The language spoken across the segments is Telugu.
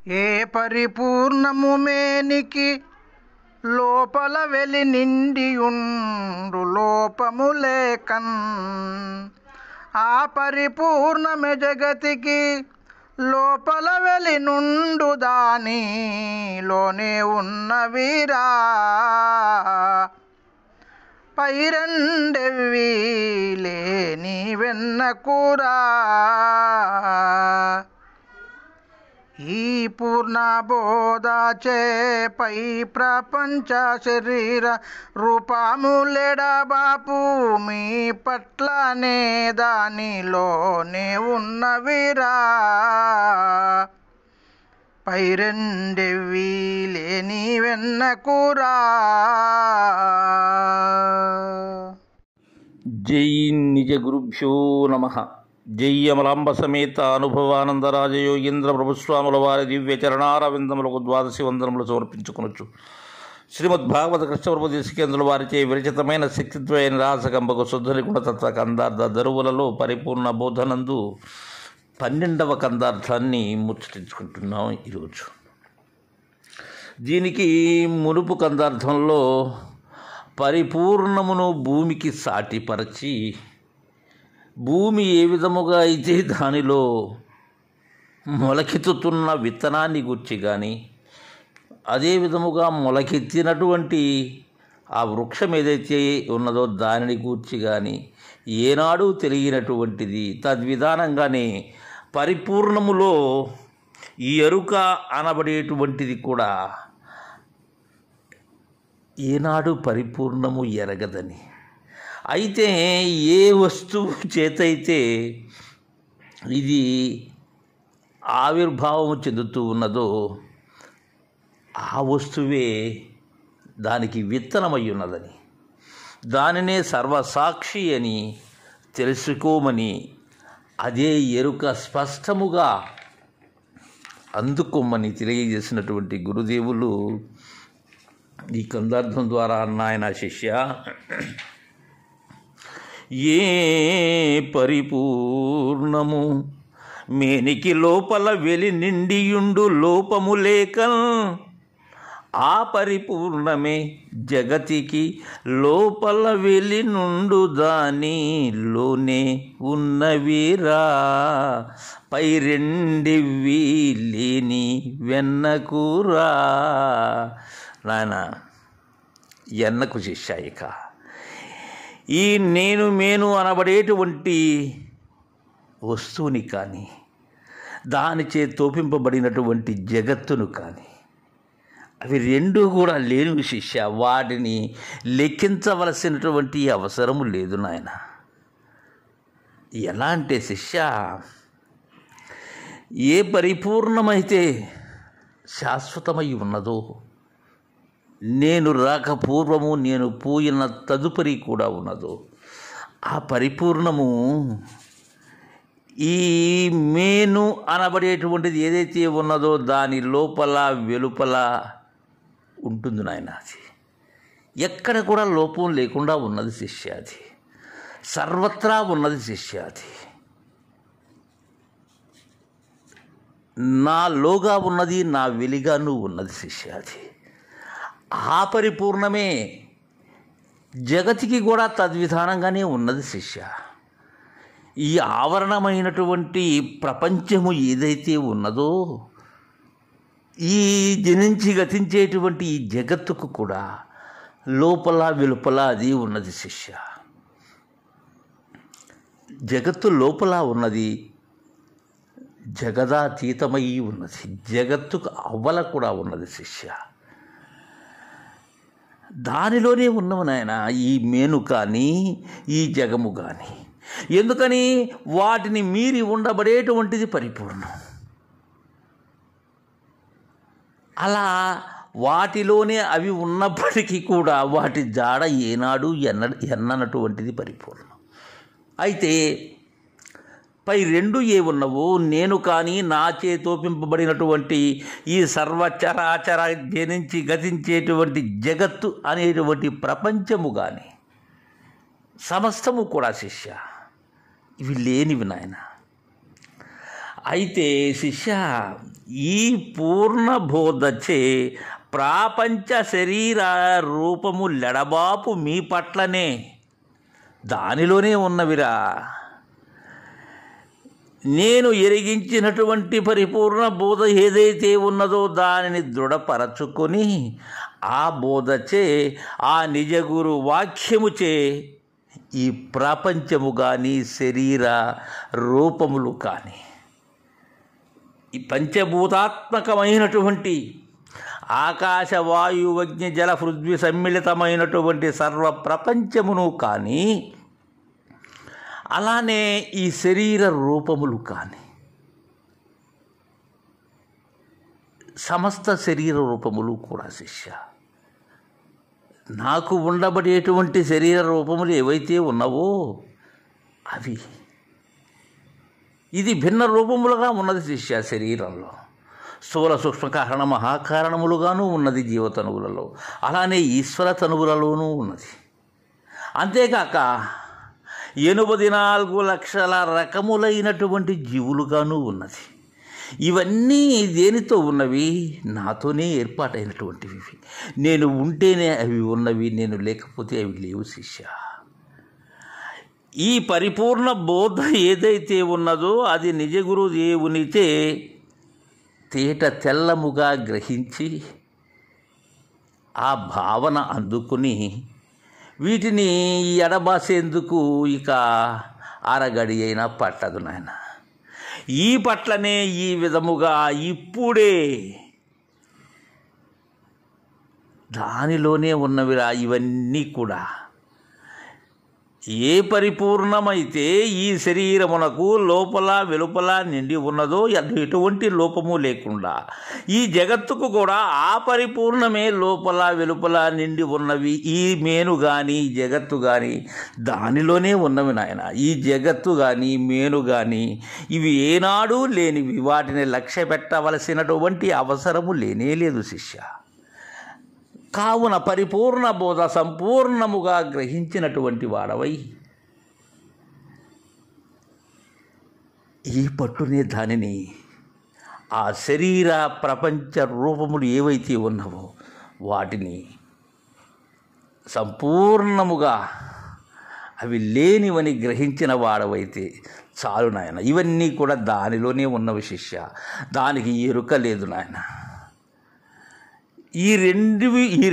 ఏ పరిపూర్ణము మేనికి లోపల వెలి నిండియుండు లోపము లేకన్. ఆ పరిపూర్ణమే జగతికి లోపల వెలి నుండు దానిలోనే ఉన్నవిరా. పైరెండెవ్వి లేని వెన్నకూరా. ఈ పూర్ణ బోధచే పై ప్రపంచ శరీర రూపములెడబాపు మీ పట్లనే దానిలోనే ఉన్నవిరా. పైరెండెవ్వి లేని వెన్నకూరా. జై నిజ గురుభ్యో నమః. జై అమలాంబ సమేత అనుభవానందరాజయోగీంద్ర ప్రభుస్వాముల వారి దివ్య చరణారవిందములకు ద్వాదశి వందనములు సమర్పించుకొనొచ్చు. శ్రీమద్భాగవత కృష్ణప్రభుదేశికేంద్రుల వారిచే విరచితమైన శక్తిద్వయ నిరాసకంబకు శుద్ధని గుణతత్వ కందార్థ దరువులలో పరిపూర్ణ బోధనందు 12వ కందార్థాన్ని ముచ్చటించుకుంటున్నాం ఈరోజు. దీనికి మునుపు కందార్థంలో పరిపూర్ణమును భూమికి సాటిపరచి, భూమి ఏ విధముగా అయితే దానిలో మొలకెత్తుతున్న విత్తనాన్ని గూర్చి కానీ, అదే విధముగా మొలకెత్తినటువంటి ఆ వృక్షం ఏదైతే ఉన్నదో దానిని గూర్చి కానీ ఏనాడు తెలియనటువంటిది, తద్విధానంగానే పరిపూర్ణములో ఈ ఎరుక అనబడేటువంటిది కూడా ఏనాడు పరిపూర్ణము ఎరగదని. అయితే ఏ వస్తువు చేతైతే ఇది ఆవిర్భావము చెందుతూ ఉన్నదో ఆ వస్తువే దానికి విత్తనమై ఉన్నదని, దానినే సర్వసాక్షి అని తెలుసుకోమని, అదే ఎరుక స్పష్టముగా అందుకోమని తెలియజేసినటువంటి గురుదేవులు ఈ కందార్థం ద్వారా అన్నాయన శిష్య, ఏ పరిపూర్ణము మేనికి లోపల వెలి నిండియుండు లోపము లేకన్. ఆ పరిపూర్ణమే జగతికి లోపల వెలి నుండు దానిలోనే ఉన్నవిరా. పైరెండెవ్వి లేని వెన్నకూరా. నాయన ఎన్నకు శిష్యాయిక, ఈ నేను మేను అనబడేటువంటి వస్తువుని కానీ, దానిచే తోపింపబడినటువంటి జగత్తును కానీ, అవి రెండూ కూడా లేనివి శిష్య. వాటిని లెక్కించవలసినటువంటి అవసరము లేదు నాయన. ఎలా అంటే శిష్య, ఏ పరిపూర్ణమైతే శాశ్వతమై ఉన్నదో, నేను రాక పూర్వము నేను పోయిన తదుపరి కూడా ఉన్నదో, ఆ పరిపూర్ణము ఈ మేను అనబడేటువంటిది ఏదైతే ఉన్నదో దాని లోపల వెలుపల ఉంటుంది నాయన. అది ఎక్కడ కూడా లోపం లేకుండా ఉన్నది శిష్య. అది సర్వత్రా ఉన్నది శిష్య. అది నాలోగా ఉన్నది, నా వెలిగాను ఉన్నది శిష్య. అది ఆ పరిపూర్ణమే జగతికి కూడా తద్విధానంగానే ఉన్నది శిష్య. ఈ ఆవరణమైనటువంటి ప్రపంచము ఏదైతే ఉన్నదో, ఈ జనించి గతించేటువంటి ఈ జగత్తుకు కూడా లోపల వెలుపల అది ఉన్నది శిష్య. జగత్తు లోపల ఉన్నది, జగదాతీతమై ఉన్నది, జగత్తుకు అవ్వల కూడా ఉన్నది శిష్య. దానిలోనే ఉన్నవు నాయన ఈ మేను కానీ, ఈ జగము కానీ. ఎందుకని? వాటిని మీరి ఉండబడేటువంటిది పరిపూర్ణం. అలా వాటిలోనే అవి ఉన్నప్పటికీ కూడా వాటి జాడ ఏనాడు ఎన్ననటువంటిది పరిపూర్ణం. అయితే పై రెండు ఏ ఉన్నవో, నేను కానీ నాచే తోపింపబడినటువంటి ఈ సర్వచరాచర జనించి గతించేటువంటి జగత్తు అనేటువంటి ప్రపంచము కానీ సమస్తము కూడా శిష్య ఇవి లేనివి నాయన. అయితే శిష్య ఈ పూర్ణ బోధచే ప్రాపంచ శరీర రూపము లెడబాపు మీ పట్లనే దానిలోనే ఉన్నవిరా. నేను ఎరిగించినటువంటి పరిపూర్ణ బోధ ఏదైతే ఉన్నదో దానిని దృఢపరచుకొని ఆ బోధచే ఆ నిజగురు వాక్యముచే ఈ ప్రపంచము కానీ శరీర రూపములు కానీ ఈ పంచభూతాత్మకమైనటువంటి ఆకాశ వాయు అగ్ని జల పృథ్వీ సమ్మిళితమైనటువంటి సర్వ ప్రపంచమును కానీ అలానే ఈ శరీర రూపములు కానీ సమస్త శరీర రూపములు కూడా శిష్య నాకు ఉండబడేటువంటి శరీర రూపములు ఏవైతే ఉన్నావో అవి ఇది భిన్న రూపములుగా ఉన్నది శిష్య. శరీరంలో స్థూల సూక్ష్మ కారణ మహాకారణములుగాను ఉన్నది జీవతనువులలో, అలానే ఈశ్వర తనువులలోనూ ఉన్నది. అంతేకాక 84 లక్షల రకములైనటువంటి జీవులుగాను ఉన్నది. ఇవన్నీ దేనితో ఉన్నవి? నాతోనే ఏర్పాటైనటువంటివి. నేను ఉంటేనే అవి ఉన్నవి, నేను లేకపోతే అవి లేవు శిష్య. ఈ పరిపూర్ణ బోధ ఏదైతే ఉన్నదో అది నిజ గురుదేవునిచే తేట తెల్లముగా గ్రహించి ఆ భావన అందుకుని వీటిని ఎడబాసేందుకు ఇక అరగడి అయినా పట్టదు నాయన. ఈ పట్లనే ఈ విధముగా ఇప్పుడే దానిలోనే ఉన్నవిరా ఇవన్నీ కూడా. ఏ పరిపూర్ణమైతే ఈ శరీరమునకు లోపల వెలుపల నిండి ఉన్నదో ఎటువంటి లోపము లేకుండా ఈ జగత్తుకు కూడా ఆ పరిపూర్ణమే లోపల వెలుపల నిండి ఉన్నవి. ఈ మేను కానీ జగత్తు కానీ దానిలోనే ఉన్నవి నాయన. ఈ జగత్తు కానీ మేను కానీ ఇవి ఏనాడు లేనివి. వాటిని లక్ష్య పెట్టవలసినటువంటి అవసరము లేనే లేదు శిష్య. కావున పరిపూర్ణ బోధ సంపూర్ణముగా గ్రహించినటువంటి వాడవై ఈ పట్టునే దానిని ఆ శరీర ప్రపంచ రూపములు ఏవైతే ఉన్నావో వాటిని సంపూర్ణముగా అవి లేనివని గ్రహించిన వాడవైతే చాలు నాయన. ఇవన్నీ కూడా దానిలోనే ఉన్నవి శిష్య, దానికి ఎరుక లేదు నాయన. ఈ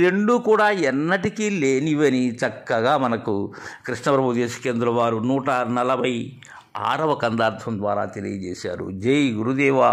రెండు కూడా ఎన్నటికీ లేనివని చక్కగా మనకు కృష్ణప్రభు దేశికేంద్రుల వారు 146వ కందార్థం ద్వారా తెలియజేశారు. జై గురుదేవా.